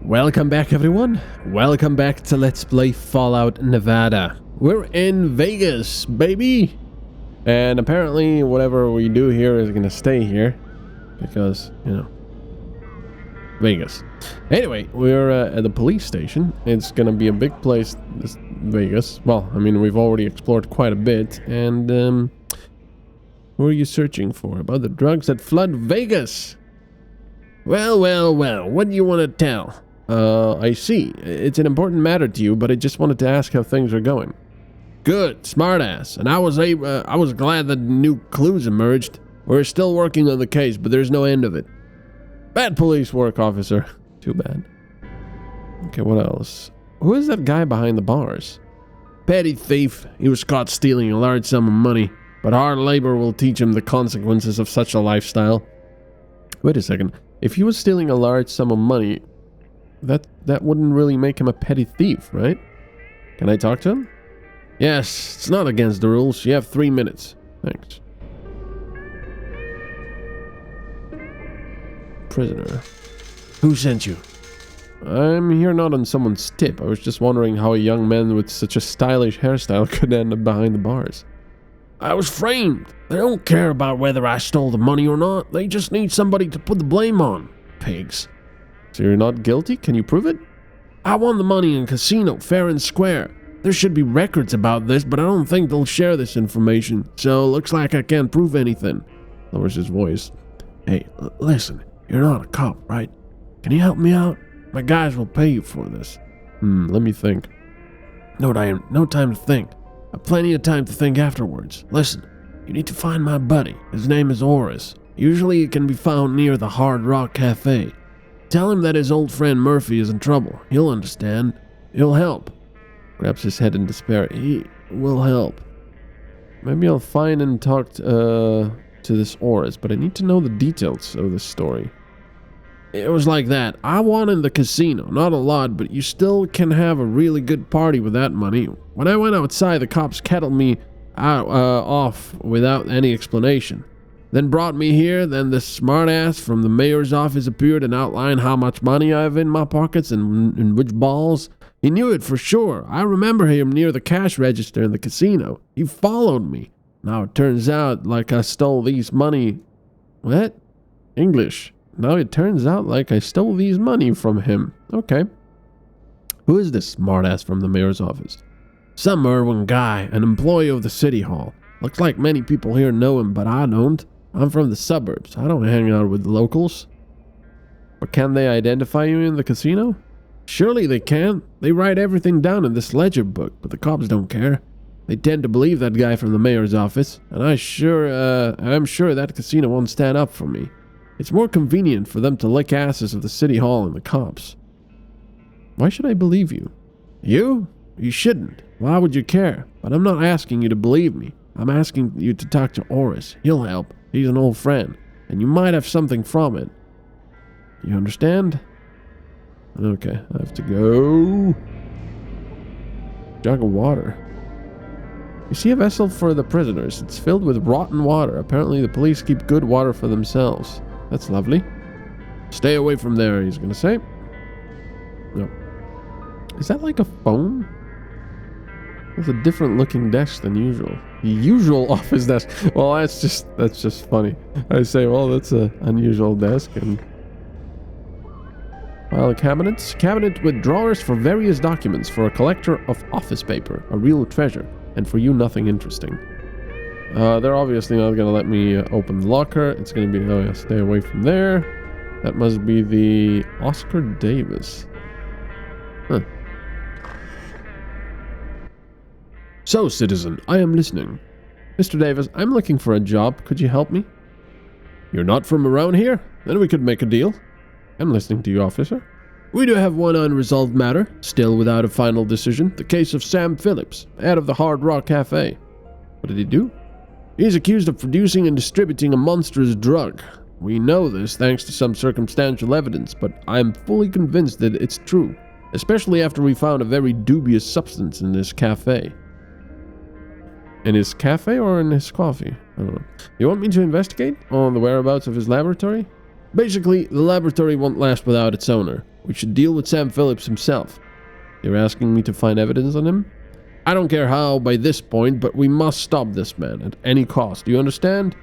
Welcome back, everyone. Welcome back to Let's Play Fallout Nevada. We're in Vegas, baby! And apparently whatever we do here is gonna stay here. Because, you know, Vegas. Anyway, we're at the police station. It's gonna be a big place, this Vegas. Well, I mean, we've already explored quite a bit. And, who are you searching for? About the drugs that flood Vegas? Well, what do you want to tell? I see. It's an important matter to you, but I just wanted to ask how things are going. Good, smartass. And I was glad that new clues emerged. We're still working on the case, but there's no end of it. Bad police work, officer. Too bad. Okay, what else? Who is that guy behind the bars? Petty thief. He was caught stealing a large sum of money, but hard labor will teach him the consequences of such a lifestyle. Wait a second. If he was stealing a large sum of money, that wouldn't really make him a petty thief, right? Can I talk to him? Yes, it's not against the rules. You have 3 minutes. Thanks. Prisoner. Who sent you? I'm here not on someone's tip. I was just wondering how a young man with such a stylish hairstyle could end up behind the bars. I was framed. They don't care about whether I stole the money or not. They just need somebody to put the blame on. Pigs. So you're not guilty? Can you prove it? I won the money in a casino, fair and square. There should be records about this, but I don't think they'll share this information. So looks like I can't prove anything. Lowers his voice. Hey, listen. You're not a cop, right? Can you help me out? My guys will pay you for this. Let me think. No time to think. Plenty of time to think afterwards. Listen, you need to find my buddy. His name is Oris. Usually he can be found near the Hard Rock Cafe. Tell him that his old friend Murphy is in trouble. He'll understand. He'll help. Grabs his head in despair. He will help. Maybe I'll find and talk to this Oris, but I need to know the details of this story. It was like that. I won in the casino. Not a lot, but you still can have a really good party with that money. When I went outside, the cops kettled me off without any explanation. Then brought me here. Then this smartass from the mayor's office appeared and outlined how much money I have in my pockets and in which balls. He knew it for sure. I remember him near the cash register in the casino. He followed me. Now it turns out like I stole these money. What? English. Now it turns out like I stole these money from him. Okay. Who is this smartass from the mayor's office? Some Irwin guy, an employee of the city hall. Looks like many people here know him, but I don't. I'm from the suburbs. I don't hang out with locals. But can they identify you in the casino? Surely they can. They write everything down in this ledger book, but the cops don't care. They tend to believe that guy from the mayor's office, and I'm sure that casino won't stand up for me. It's more convenient for them to lick asses of the city hall and the cops. Why should I believe you? You? You shouldn't. Why would you care? But I'm not asking you to believe me. I'm asking you to talk to Oris. He'll help. He's an old friend, and you might have something from it. You understand? Okay, I have to go. Jug of water. You see a vessel for the prisoners. It's filled with rotten water. Apparently the police keep good water for themselves. That's lovely. Stay away from there, he's gonna say. No. Is that like a phone? It's a different looking desk than usual. The usual office desk. Well, that's just funny. I say, well, that's an unusual desk. And file cabinets. Cabinet with drawers for various documents. For a collector of office paper. A real treasure. And for you, nothing interesting. They're obviously not going to let me open the locker. It's going to be, oh yeah, stay away from there. That must be the Oscar Davis. Huh. So, citizen, I am listening. Mr. Davis, I'm looking for a job. Could you help me? You're not from around here? Then we could make a deal. I'm listening to you, officer. We do have one unresolved matter, still without a final decision. The case of Sam Phillips, head of the Hard Rock Cafe. What did he do? He's accused of producing and distributing a monstrous drug. We know this thanks to some circumstantial evidence, but I'm fully convinced that it's true, especially after we found a very dubious substance in this cafe. In his cafe or in his coffee? I don't know. You want me to investigate on the whereabouts of his laboratory? Basically, the laboratory won't last without its owner. We should deal with Sam Phillips himself. You're asking me to find evidence on him? I don't care how by this point, but we must stop this man at any cost. Do you understand?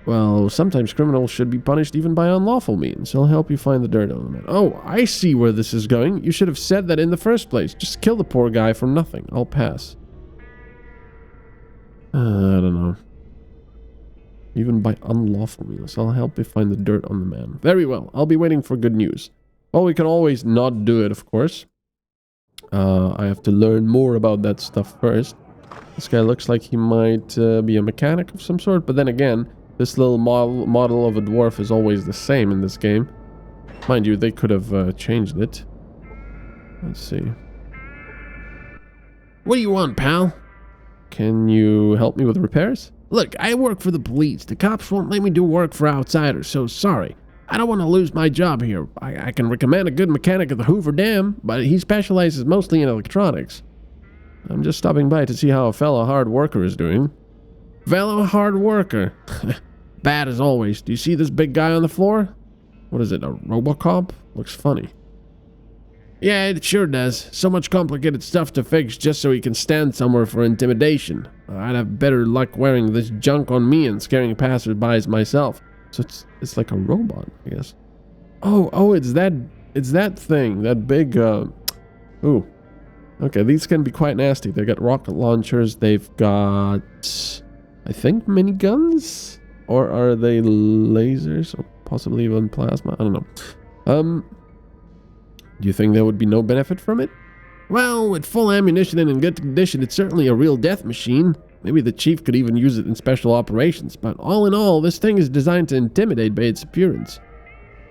Well, sometimes criminals should be punished even by unlawful means. I'll help you find the dirt on the man. Oh, I see where this is going. You should have said that in the first place. Just kill the poor guy for nothing. I'll pass. I don't know. Even by unlawful means. I'll help you find the dirt on the man. Very well. I'll be waiting for good news. Well, we can always not do it, of course. I have to learn more about that stuff first. This guy looks like he might be a mechanic of some sort, but then again, this little model of a dwarf is always the same in this game. Mind you, they could have changed it. Let's see. What do you want, pal? Can you help me with repairs? Look, I work for the police. The cops won't let me do work for outsiders, so sorry. I don't want to lose my job here. I can recommend a good mechanic at the Hoover Dam, but he specializes mostly in electronics. I'm just stopping by to see how a fellow hard worker is doing. Fellow hard worker? Bad as always. Do you see this big guy on the floor? What is it, a Robocop? Looks funny. Yeah, it sure does. So much complicated stuff to fix just so he can stand somewhere for intimidation. I'd have better luck wearing this junk on me and scaring passersby myself. So it's like a robot, I guess. Oh, it's that thing, that big, ooh. Okay, these can be quite nasty. They've got rocket launchers, they've got, I think, miniguns? Or are they lasers? Or possibly even plasma? I don't know. Do you think there would be no benefit from it? Well, with full ammunition and in good condition, it's certainly a real death machine. Maybe the chief could even use it in special operations, but all in all, this thing is designed to intimidate by its appearance.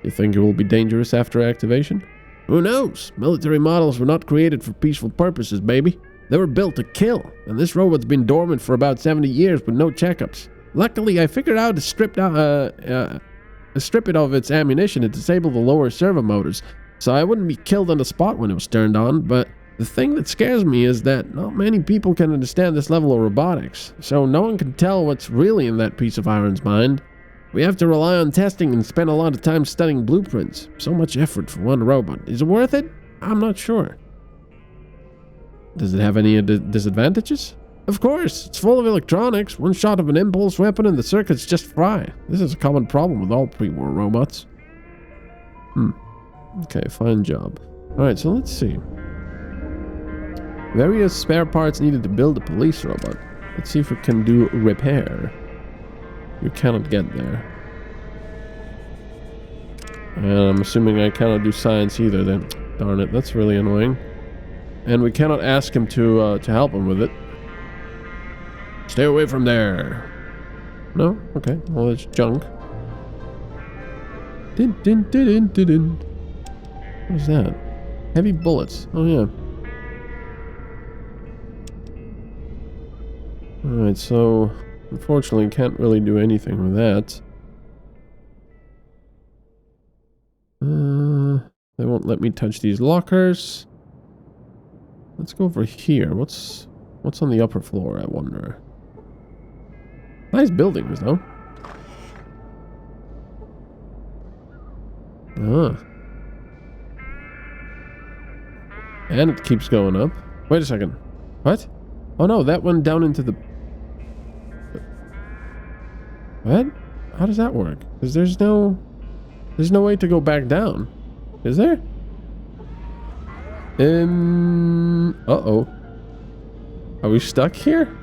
You think it will be dangerous after activation? Who knows? Military models were not created for peaceful purposes, baby. They were built to kill, and this robot's been dormant for about 70 years with no checkups. Luckily, I figured out to strip it of its ammunition and disable the lower servo motors, so I wouldn't be killed on the spot when it was turned on, but the thing that scares me is that not many people can understand this level of robotics, so no one can tell what's really in that piece of iron's mind. We have to rely on testing and spend a lot of time studying blueprints. So much effort for one robot. Is it worth it? I'm not sure. Does it have any disadvantages? Of course, it's full of electronics. One shot of an impulse weapon and the circuits just fry. This is a common problem with all pre-war robots. Okay, fine job. Alright, so let's see. Various spare parts needed to build a police robot. Let's see if we can do repair. You cannot get there. And I'm assuming I cannot do science either then. Darn it, that's really annoying. And we cannot ask him to help him with it. Stay away from there. No? Okay, well it's junk. What is that? Heavy bullets. Oh yeah. Alright, so unfortunately can't really do anything with that. They won't let me touch these lockers. Let's go over here. What's on the upper floor, I wonder? Nice buildings, though. And it keeps going up. Wait a second. What? Oh no, that went down into the... What? How does that work? Because there's no way to go back down. Is there? Uh-oh. Are we stuck here?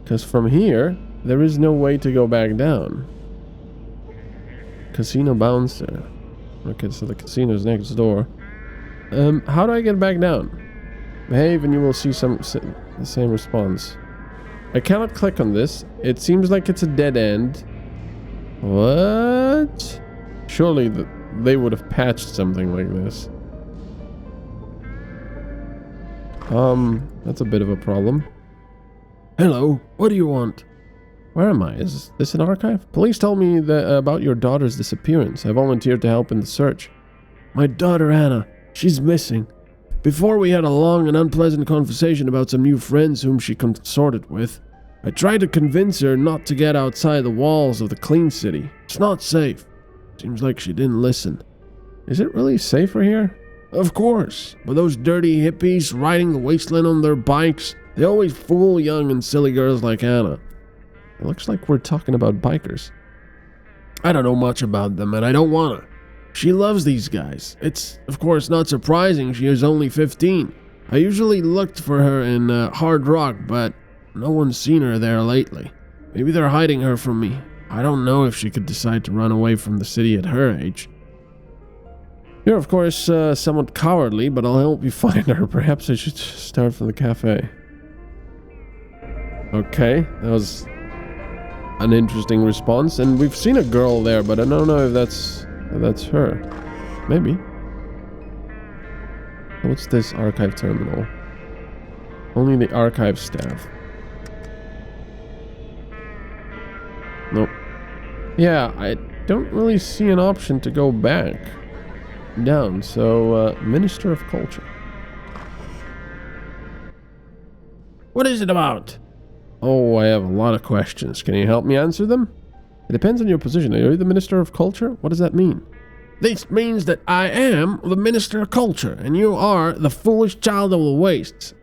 Because from here, there is no way to go back down. Casino bouncer. Okay, so the casino's next door. How do I get back down? Behave and you will see the same response. I cannot click on this. It seems like it's a dead end. What? Surely they would have patched something like this. That's a bit of a problem. Hello, what do you want? Where am I? Is this an archive? Police told me about your daughter's disappearance. I volunteered to help in the search. My daughter Anna, she's missing. Before we had a long and unpleasant conversation about some new friends whom she consorted with. I tried to convince her not to get outside the walls of the clean city. It's not safe. Seems like she didn't listen. Is it really safer here? Of course, but those dirty hippies riding the wasteland on their bikes, they always fool young and silly girls like Anna. It looks like we're talking about bikers. I don't know much about them, and I don't want to. She loves these guys. It's, of course, not surprising she is only 15. I usually looked for her in Hard Rock, but no one's seen her there lately. Maybe they're hiding her from me. I don't know if she could decide to run away from the city at her age. You're, of course, somewhat cowardly, but I'll help you find her. Perhaps I should start from the cafe. Okay, that was an interesting response, and we've seen a girl there, but I don't know if that's her. Maybe. What's this archive terminal? Only the archive staff. Nope. Yeah, I don't really see an option to go back down, so Minister of Culture. What is it about? Oh, I have a lot of questions. Can you help me answer them? It depends on your position. Are you the Minister of Culture? What does that mean? This means that I am the Minister of Culture, and you are the foolish child of the wastes.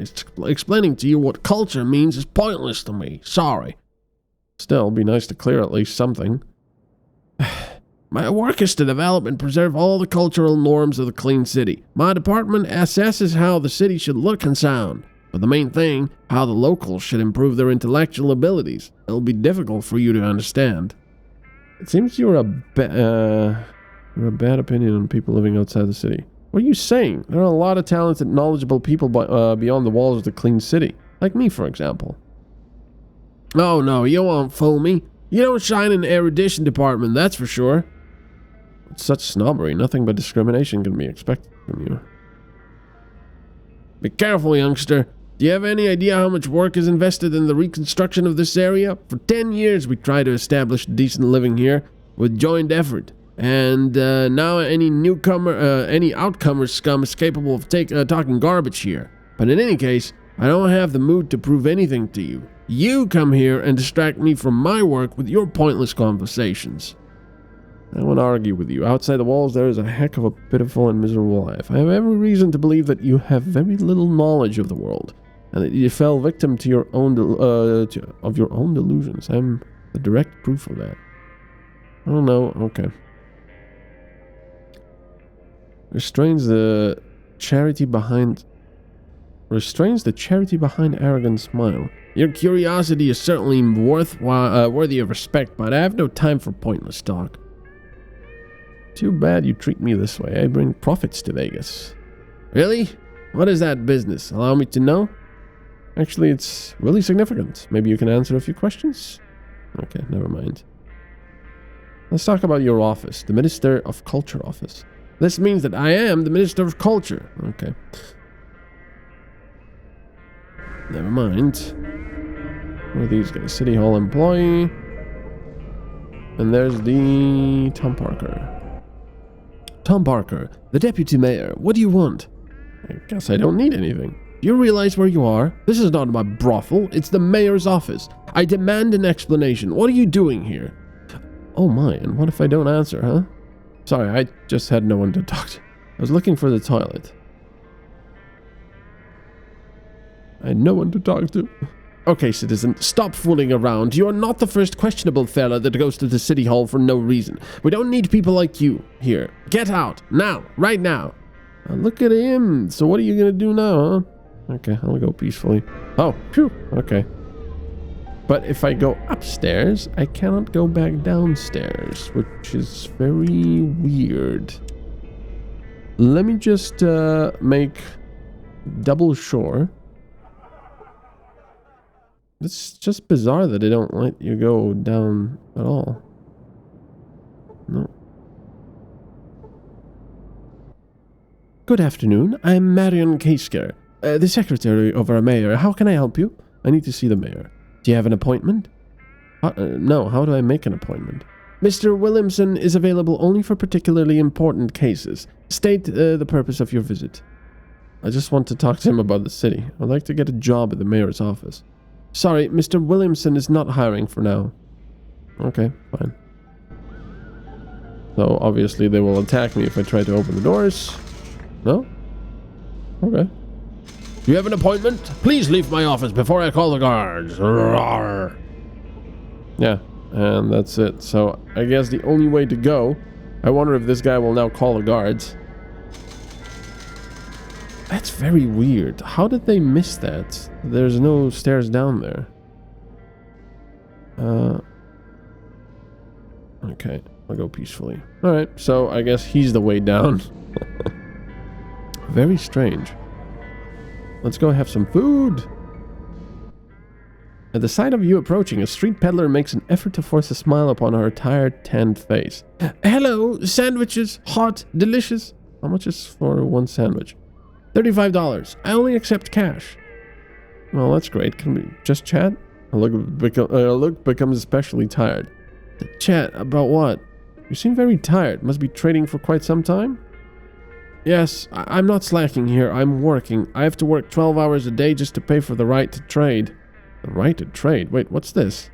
Explaining to you what culture means is pointless to me. Sorry. Still, it'd be nice to clear at least something. My work is to develop and preserve all the cultural norms of the clean city. My department assesses how the city should look and sound. But the main thing, how the locals should improve their intellectual abilities. It'll be difficult for you to understand. It seems you're a bad opinion on people living outside the city. What are you saying? There are a lot of talented, knowledgeable people beyond the walls of the clean city. Like me, for example. Oh no, you won't fool me. You don't shine in the erudition department, that's for sure. With such snobbery, nothing but discrimination can be expected from you. Be careful, youngster. Do you have any idea how much work is invested in the reconstruction of this area? For 10 years we tried to establish decent living here with joint effort. And now any outcomer scum is capable of talking garbage here. But in any case, I don't have the mood to prove anything to you. You come here and distract me from my work with your pointless conversations. I won't argue with you. Outside the walls, there is a heck of a pitiful and miserable life. I have every reason to believe that you have very little knowledge of the world, and that you fell victim to your own delusions. I'm the direct proof of that. Oh no, okay. Restrains the charity behind arrogant smile. Your curiosity is certainly worthy of respect, but I have no time for pointless talk. Too bad you treat me this way. I bring profits to Vegas. Really? What is that business? Allow me to know? Actually, it's really significant. Maybe you can answer a few questions? Okay, never mind. Let's talk about your office, the Minister of Culture office. This means that I am the Minister of Culture. Okay. Never mind. What are these guys? City Hall employee. And there's the Tom Parker. Tom Parker, the deputy mayor. What do you want? I guess I don't need anything. Do you realize where you are? This is not my brothel. It's the mayor's office. I demand an explanation. What are you doing here? Oh my, and what if I don't answer, huh? Sorry, I just had no one to talk to. I was looking for the toilet. I had no one to talk to. Okay, citizen, stop fooling around. You are not the first questionable fella that goes to the city hall for no reason. We don't need people like you here. Get out, now, right now. Look at him. So what are you gonna do now, huh? Okay, I'll go peacefully. Oh, phew, okay. But if I go upstairs, I cannot go back downstairs, which is very weird. Let me just make double sure. It's just bizarre that they don't let you go down at all. No. Good afternoon. I'm Marion Kaisker, the secretary of our mayor. How can I help you? I need to see the mayor. Do you have an appointment? No, how do I make an appointment? Mr. Williamson is available only for particularly important cases. State the purpose of your visit. I just want to talk to him about the city. I'd like to get a job at the mayor's office. Sorry, Mr. Williamson is not hiring for now. Okay, fine. So obviously they will attack me if I try to open the doors. No? Okay. You have an appointment? Please leave my office before I call the guards. Roar. Yeah, and that's it. So I guess the only way to go... I wonder if this guy will now call the guards. That's very weird. How did they miss that? There's no stairs down there. Okay, I'll go peacefully. Alright, so I guess he's the way down. Very strange. Let's go have some food. At the sight of you approaching, a street peddler makes an effort to force a smile upon her tired, tanned face. Hello, sandwiches, hot, delicious. How much is for one sandwich? $35. I only accept cash. Well, that's great. Can we just chat? Look becomes especially tired. Chat about what? You seem very tired. Must be trading for quite some time? Yes, I'm not slacking here. I'm working. I have to work 12 hours a day just to pay for the right to trade. The right to trade? Wait, what's this?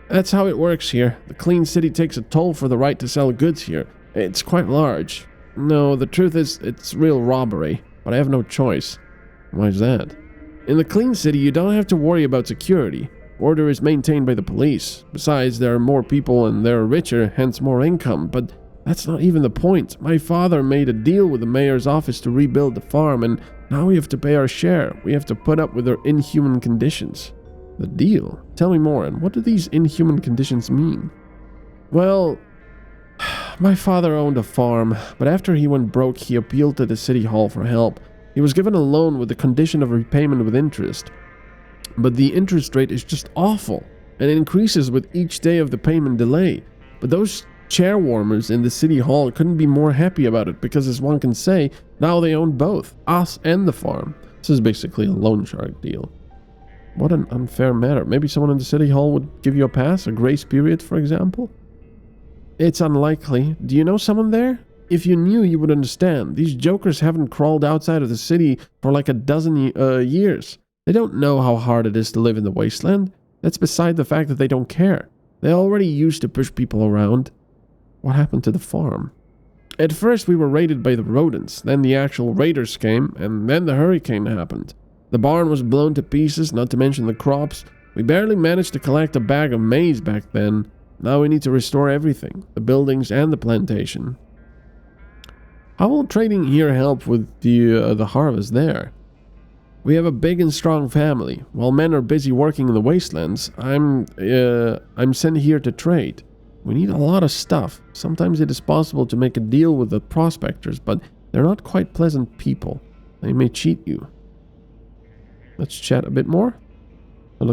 That's how it works here. The clean city takes a toll for the right to sell goods here. It's quite large. No, the truth is, it's real robbery. But I have no choice. Why is that? In the clean city, you don't have to worry about security. Order is maintained by the police. Besides, there are more people and they're richer, hence more income. But that's not even the point. My father made a deal with the mayor's office to rebuild the farm, and now we have to pay our share. We have to put up with their inhuman conditions. The deal? Tell me more, and what do these inhuman conditions mean? Well, my father owned a farm, but after he went broke, he appealed to the city hall for help. He was given a loan with the condition of repayment with interest. But the interest rate is just awful, and it increases with each day of the payment delay. But those chair warmers in the city hall couldn't be more happy about it, because as one can say, now they own both, us and the farm. This is basically a loan shark deal. What an unfair matter. Maybe someone in the city hall would give you a pass, a grace period, for example? It's unlikely. Do you know someone there? If you knew, you would understand. These jokers haven't crawled outside of the city for like a dozen years. They don't know how hard it is to live in the wasteland. That's beside the fact that they don't care. They already used to push people around. What happened to the farm? At first we were raided by the rodents, then the actual raiders came, and then the hurricane happened. The barn was blown to pieces, not to mention the crops. We barely managed to collect a bag of maize back then. Now we need to restore everything, the buildings and the plantation. How will trading here help with the harvest there? We have a big and strong family. While men are busy working in the wastelands, I'm sent here to trade. We need a lot of stuff. Sometimes it is possible to make a deal with the prospectors, but they're not quite pleasant people. They may cheat you. Let's chat a bit more. Tell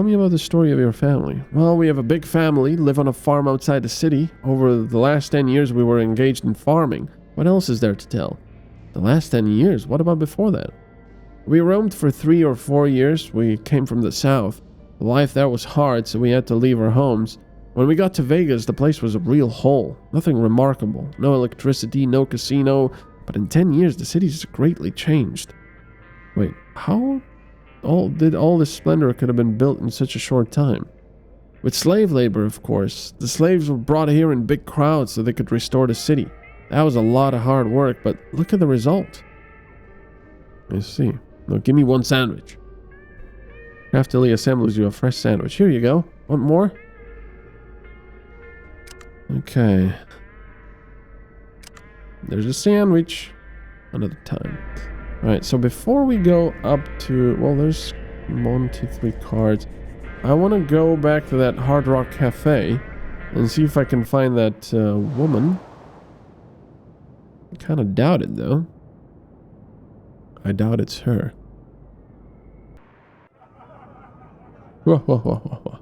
me about the story of your family. Well, we have a big family, live on a farm outside the city. Over the last 10 years, we were engaged in farming. What else is there to tell? The last 10 years? What about before that? We roamed for 3 or 4 years. We came from the south. The life there was hard, so we had to leave our homes. When we got to Vegas, the place was a real hole. Nothing remarkable. No electricity, no casino. But in 10 years, the city's greatly changed. Wait, how did all this splendor could have been built in such a short time? With slave labor, of course. The slaves were brought here in big crowds so they could restore the city. That was a lot of hard work, but look at the result. I see. Now give me one sandwich. Craftily assembles you a fresh sandwich. Here you go. Want more? Okay. There's a sandwich. Another time. Alright, so before we go up to... Well, there's 1, 2, 3 cards. I want to go back to that Hard Rock Cafe and see if I can find that woman. I kind of doubt it, though. I doubt it's her. Whoa, whoa, whoa, whoa, whoa.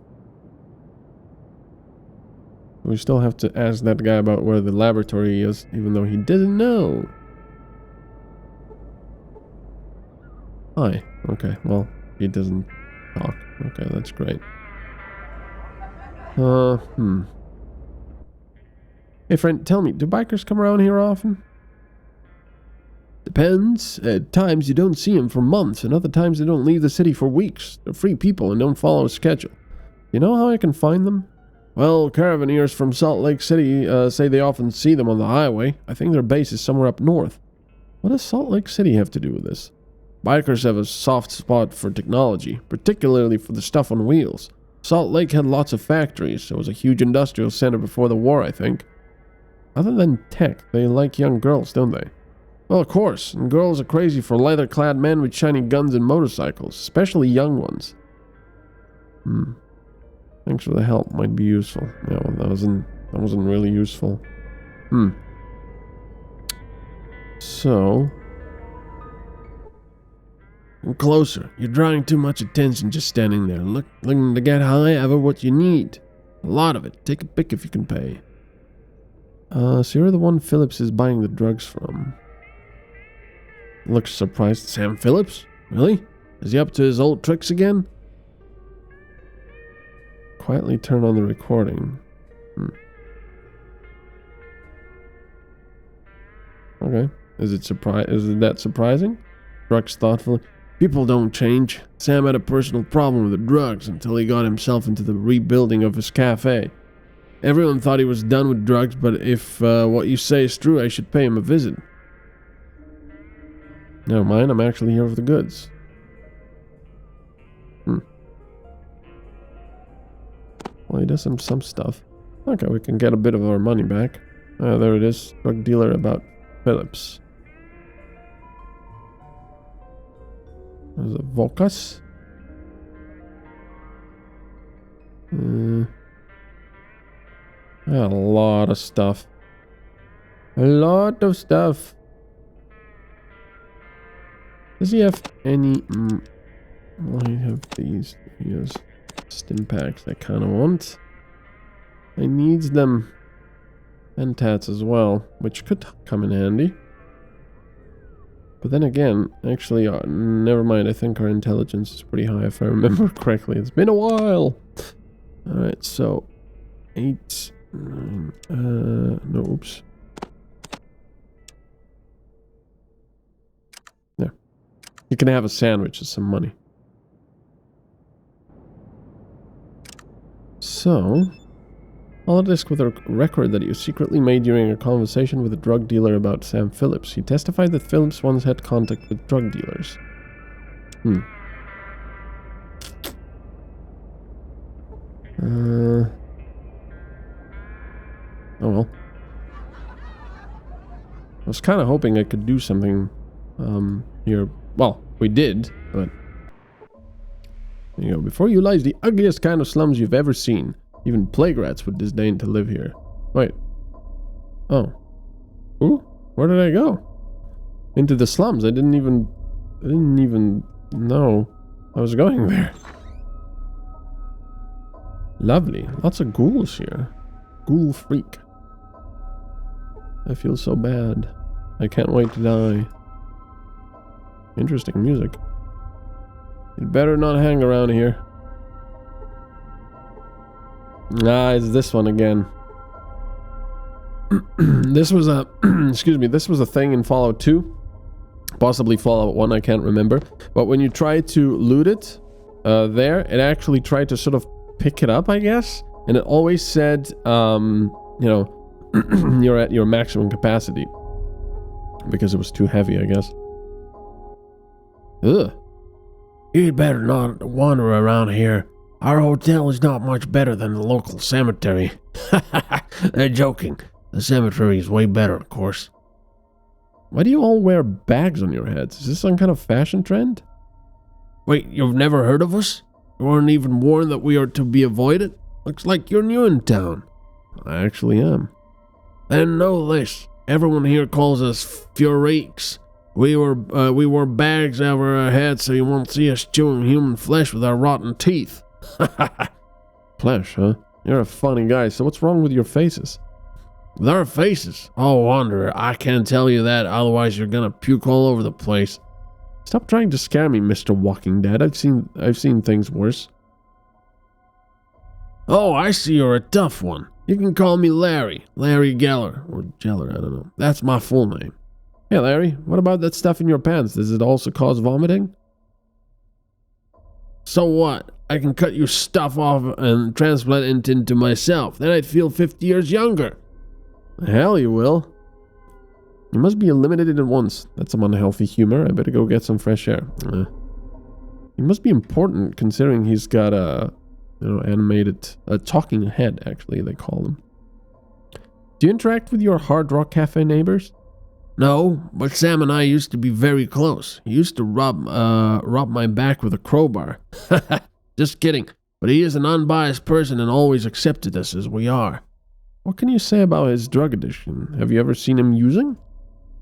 We still have to ask that guy about where the laboratory is, even though he didn't know. Hi. Okay, well, he doesn't talk. Okay, that's great. Hey friend, tell me, do bikers come around here often? Depends. At times you don't see them for months, and other times they don't leave the city for weeks. They're free people and don't follow a schedule. You know how I can find them? Well, caravaneers from Salt Lake City say they often see them on the highway. I think their base is somewhere up north. What does Salt Lake City have to do with this? Bikers have a soft spot for technology, particularly for the stuff on wheels. Salt Lake had lots of factories. It was a huge industrial center before the war, I think. Other than tech, they like young girls, don't they? Well, of course, and girls are crazy for leather-clad men with shiny guns and motorcycles, especially young ones. Thanks for the help, might be useful. Yeah, well, that wasn't really useful. So... Closer. You're drawing too much attention just standing there. Looking to get however what you need. A lot of it. Take a pick if you can pay. So you're the one Phillips is buying the drugs from. Looks surprised. Sam Phillips? Really? Is he up to his old tricks again? Quietly turn on the recording. Okay. Is it that surprising? Drugs thoughtfully. People don't change. Sam had a personal problem with the drugs until he got himself into the rebuilding of his cafe. Everyone thought he was done with drugs, but if what you say is true, I should pay him a visit. Never mind, I'm actually here for the goods. Well, he does some stuff. Okay, we can get a bit of our money back. There it is. Drug dealer about Phillips. There's a Volkas. A lot of stuff. A lot of stuff. Does he have any... Well, he have these. He has stim packs I kind of want. I needs them. And tats as well, which could come in handy. But then again, actually, never mind. I think our intelligence is pretty high if I remember correctly. It's been a while. Alright, so 8, 9, no, oops. There. You can have a sandwich and some money. So, I'll disk with a record that you secretly made during a conversation with a drug dealer about Sam Phillips. He testified that Phillips once had contact with drug dealers. Oh well. I was kind of hoping I could do something here. Well, we did, but... There you go. Before you lies the ugliest kind of slums you've ever seen. Even plague rats would disdain to live here. Wait. Oh. Ooh, where did I go? Into the slums. I didn't even know I was going there. Lovely. Lots of ghouls here. Ghoul freak. I feel so bad. I can't wait to die. Interesting music. You'd better not hang around here. It's this one again. This was a excuse me, this was a thing in Fallout 2. Possibly Fallout 1, I can't remember. But when you try to loot it, there, it actually tried to sort of pick it up, I guess. And it always said, you know, you're at your maximum capacity. Because it was too heavy, I guess. Ugh. You'd better not wander around here. Our hotel is not much better than the local cemetery. They're joking. The cemetery is way better, of course. Why do you all wear bags on your heads? Is this some kind of fashion trend? Wait, you've never heard of us? You weren't even warned that we are to be avoided? Looks like you're new in town. I actually am. Then know this. Everyone here calls us Fureeks. We wore bags over our heads so you won't see us chewing human flesh with our rotten teeth. Flesh, huh? You're a funny guy, so what's wrong with your faces? With our faces? Oh, Wanderer, I can't tell you that, otherwise you're gonna puke all over the place. Stop trying to scare me, Mr. Walking Dead. I've seen things worse. Oh, I see you're a tough one. You can call me Larry. Larry Geller. Or Geller, I don't know. That's my full name. Hey Larry, what about that stuff in your pants? Does it also cause vomiting? So what? I can cut your stuff off and transplant it into myself. Then I'd feel 50 years younger. Hell you will. You must be eliminated at once. That's some unhealthy humor. I better go get some fresh air. He must be important considering he's got a, animated, a talking head, actually, they call him. Do you interact with your Hard Rock Cafe neighbors? No, but Sam and I used to be very close. He used to rub my back with a crowbar. Just kidding. But he is an unbiased person and always accepted us as we are. What can you say about his drug addiction? Have you ever seen him using?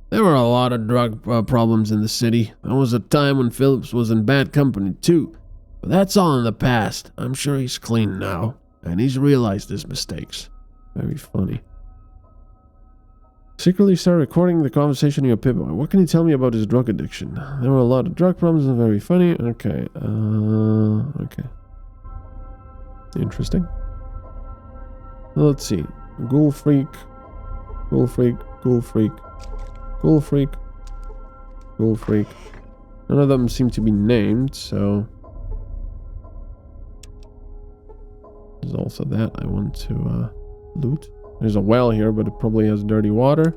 There were a lot of drug problems in the city. There was a time when Phillips was in bad company too. But that's all in the past. I'm sure he's clean now. And he's realized his mistakes. Very funny. Secretly start recording the conversation in your pip. What can you tell me about his drug addiction? There were a lot of drug problems and very funny. Okay. Okay. Interesting. Let's see. Ghoul freak. Ghoul freak. Ghoul freak. Ghoul freak. Ghoul freak. None of them seem to be named, so... There's also that I want to loot. There's a well here, but it probably has dirty water.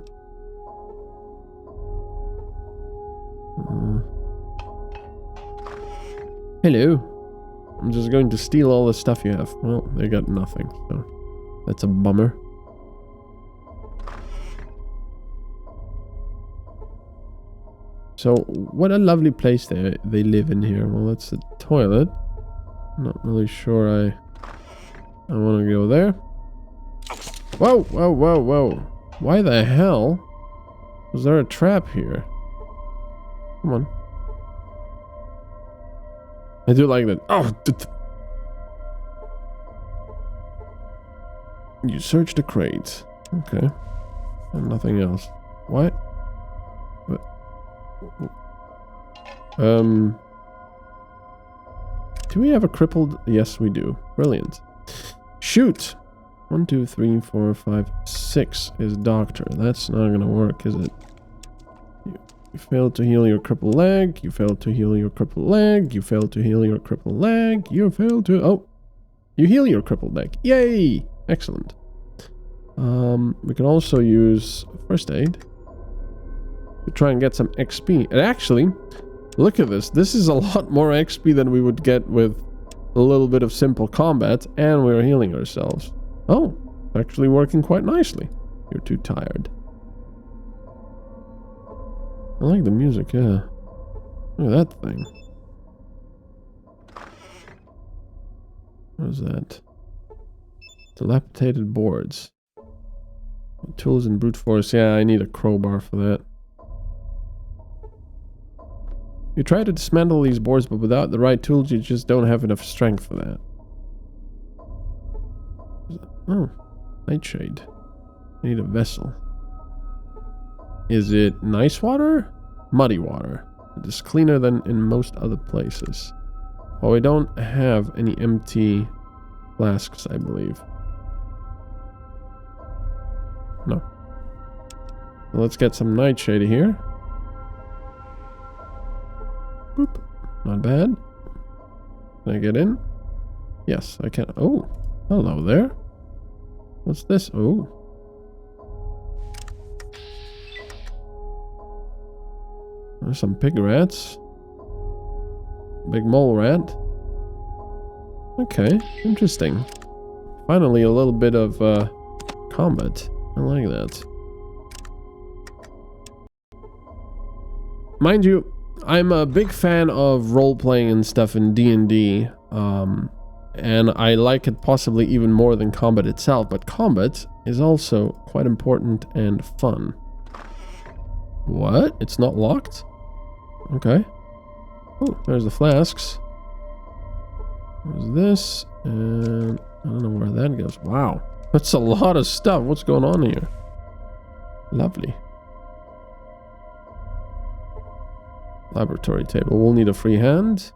Hello. I'm just going to steal all the stuff you have. Well, they got nothing, so that's a bummer. So, what a lovely place they live in here. Well, that's the toilet. Not really sure I want to go there. Whoa, whoa, whoa, whoa. Why the hell was there a trap here? Come on. I do like that. Oh! You search the crates. Okay. And nothing else. What? What? Do we have a crippled? Yes, we do. Brilliant. Shoot! 1, 2, 3, 4, 5, 6 is doctor. That's not gonna work, is it? You failed to heal your crippled leg. You failed to heal your crippled leg. You failed to heal your crippled leg. You failed to... Oh! You heal your crippled leg. Yay! Excellent. We can also use first aid to try and get some XP. And actually, look at this. This is a lot more XP than we would get with a little bit of simple combat, and we're healing ourselves. Oh, actually working quite nicely. You're too tired. I like the music, yeah. Look at that thing. What is that? Dilapidated boards. Tools and brute force. Yeah, I need a crowbar for that. You try to dismantle these boards, but without the right tools, you just don't have enough strength for that. Oh, nightshade. I need a vessel. Is it nice water? Muddy water. It is cleaner than in most other places. Well, we don't have any empty flasks, I believe. No. Well, let's get some nightshade here. Boop. Not bad. Can I get in? Yes, I can. Oh, hello there. What's this? Oh. There's some pig rats. Big mole rat. Okay, interesting. Finally, a little bit of combat. I like that. Mind you, I'm a big fan of role-playing and stuff in D&D. And I like it possibly even more than combat itself. But combat is also quite important and fun. What? It's not locked? Okay. Oh, there's the flasks. There's this. And I don't know where that goes. Wow. That's a lot of stuff. What's going on here? Lovely. Laboratory table. We'll need a free hand.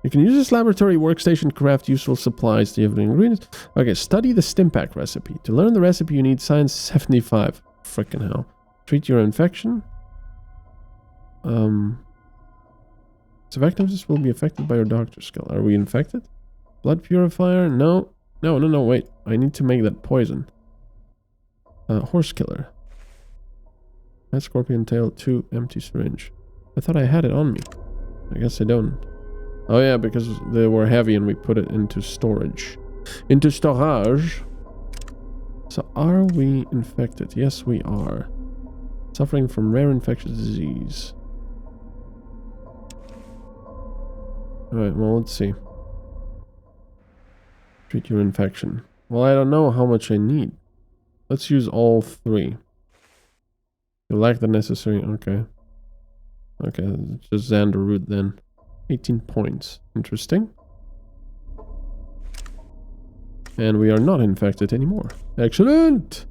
You can use this laboratory workstation to craft useful supplies. Do you have the ingredients? Okay, study the Stimpack recipe. To learn the recipe, you need science 75. Frickin' hell. Treat your infection. Victims will be affected by your doctor's skill. Are we infected? Blood purifier? No. No, wait. I need to make that poison. Horse killer. Red scorpion tail, 2 empty syringe. I thought I had it on me. I guess I don't. Oh yeah, because they were heavy and we put it into storage. Into storage. So are we infected? Yes, we are. Suffering from rare infectious disease. Alright, well, let's see. Treat your infection. Well, I don't know how much I need. Let's use all 3. You lack the necessary... Okay. Okay, just Xander root then. 18 points. Interesting. And we are not infected anymore. Excellent!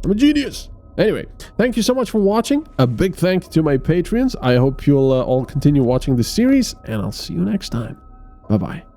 I'm a genius! Anyway, thank you so much for watching. A big thank you to my Patreons. I hope you'll all continue watching this series, and I'll see you next time. Bye-bye.